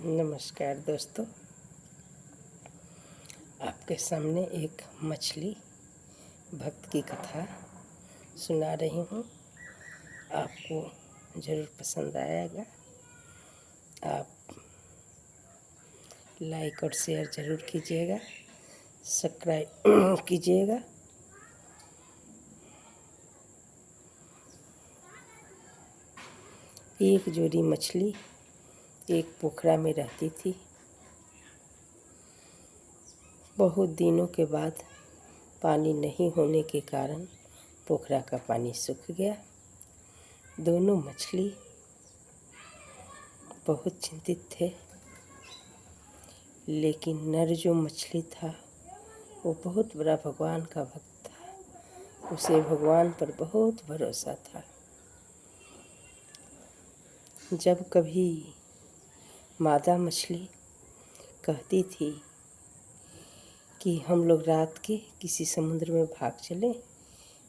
नमस्कार दोस्तों, आपके सामने एक मछली भक्त की कथा सुना रही हूँ। आपको ज़रूर पसंद आएगा। आप लाइक और शेयर ज़रूर कीजिएगा, सब्सक्राइब कीजिएगा। एक जोड़ी मछली एक पोखरा में रहती थी। बहुत दिनों के बाद पानी नहीं होने के कारण पोखरा का पानी सूख गया। दोनों मछली बहुत चिंतित थे, लेकिन नर जो मछली था वो बहुत बड़ा भगवान का भक्त था। उसे भगवान पर बहुत भरोसा था। जब कभी मादा मछली कहती थी कि हम लोग रात के किसी समुद्र में भाग चले,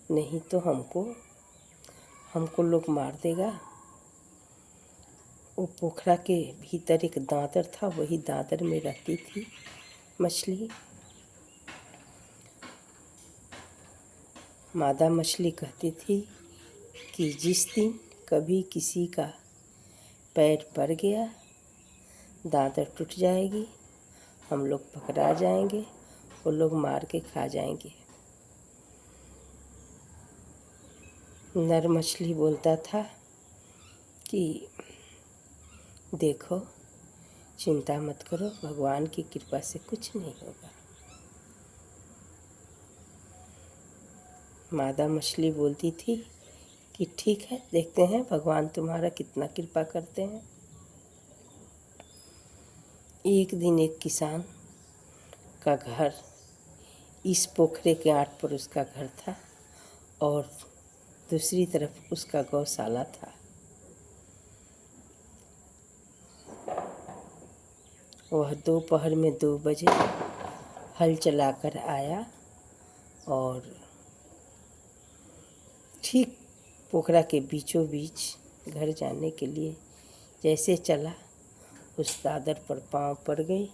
नहीं तो हमको लोग मार देगा। वो पोखरा के भीतर एक दांतर था, वही दांतर में रहती थी मछली। मादा मछली कहती थी कि जिस दिन कभी किसी का पैर पड़ गया, दांतर टूट जाएगी, हम लोग पकड़ा जाएंगे, वो लोग मार के खा जाएंगे। नर मछली बोलता था कि देखो, चिंता मत करो, भगवान की कृपा से कुछ नहीं होगा। मादा मछली बोलती थी कि ठीक है, देखते हैं भगवान तुम्हारा कितना कृपा करते हैं। एक दिन एक किसान का घर, इस पोखरे के आट पर उसका घर था और दूसरी तरफ उसका गौशाला था। वह दोपहर में 2 बजे हल चलाकर आया और ठीक पोखरा के बीचों बीच घर जाने के लिए जैसे चला, उस दादर पर पाँव पड़ गई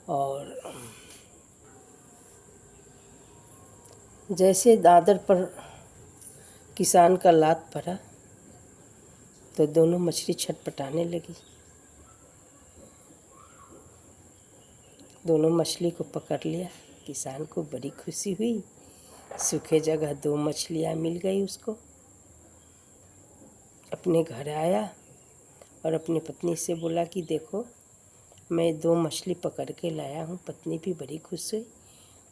और जैसे दादर पर किसान का लात पड़ा तो दोनों मछली छटपटाने लगी। दोनों मछली को पकड़ लिया। किसान को बड़ी खुशी हुई, सूखे जगह 2 मछलियाँ मिल गई उसको। अपने घर आया और अपनी पत्नी से बोला कि देखो, मैं 2 मछली पकड़ के लाया हूँ। पत्नी भी बड़ी खुश हुई।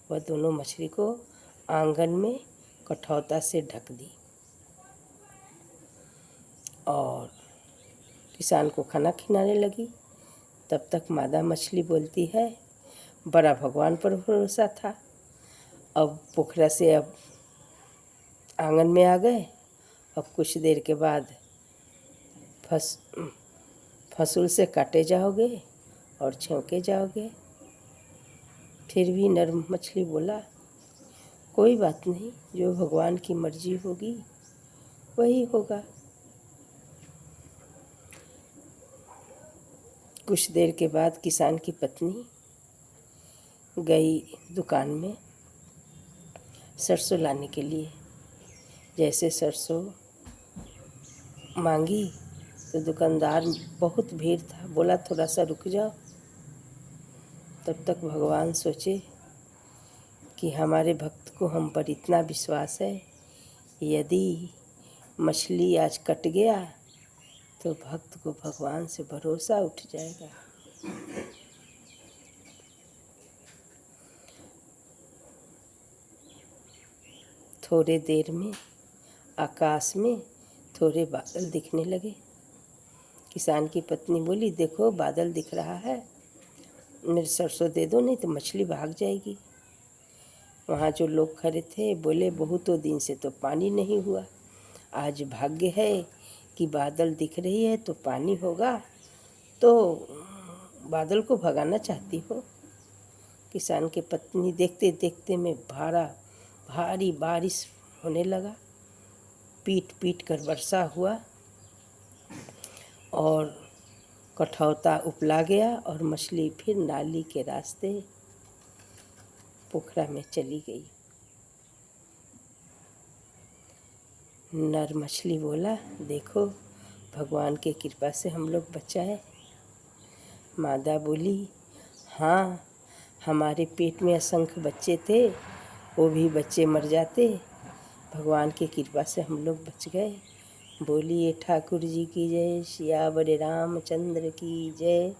वह दोनों मछली को आंगन में कठौता से ढक दी और किसान को खाना खिलाने लगी। तब तक मादा मछली बोलती है, बड़ा भगवान पर भरोसा था। अब पोखरा से अब आंगन में आ गए। अब कुछ देर के बाद फसूल से काटे जाओगे और छौंके जाओगे। फिर भी नर मछली बोला, कोई बात नहीं, जो भगवान की मर्जी होगी वही होगा। कुछ देर के बाद किसान की पत्नी गई दुकान में सरसों लाने के लिए। जैसे सरसों मांगी तो दुकानदार, बहुत भीड़ था, बोला थोड़ा सा रुक जाओ। तब तक भगवान सोचे कि हमारे भक्त को हम पर इतना विश्वास है, यदि मछली आज कट गया तो भक्त को भगवान से भरोसा उठ जाएगा। थोड़े देर में आकाश में थोड़े बादल दिखने लगे। किसान की पत्नी बोली, देखो बादल दिख रहा है, मेरे सरसों दे दो, नहीं तो मछली भाग जाएगी। वहाँ जो लोग खड़े थे बोले, बहुतों दिन से तो पानी नहीं हुआ, आज भाग्य है कि बादल दिख रही है तो पानी होगा, तो बादल को भगाना चाहती हो। किसान की पत्नी देखते देखते में भारी बारिश होने लगा। पीट पीट कर वर्षा हुआ और कठौता उपला गया और मछली फिर नाली के रास्ते पोखरा में चली गई। नर मछली बोला, देखो भगवान के कृपा से हम लोग बचाए। मादा बोली, हाँ, हमारे पेट में असंख्य बच्चे थे, वो भी बच्चे मर जाते, भगवान की कृपा से हम लोग बच गए। बोलिए ठाकुर जी की जय, सियावर रामचंद्र की जय।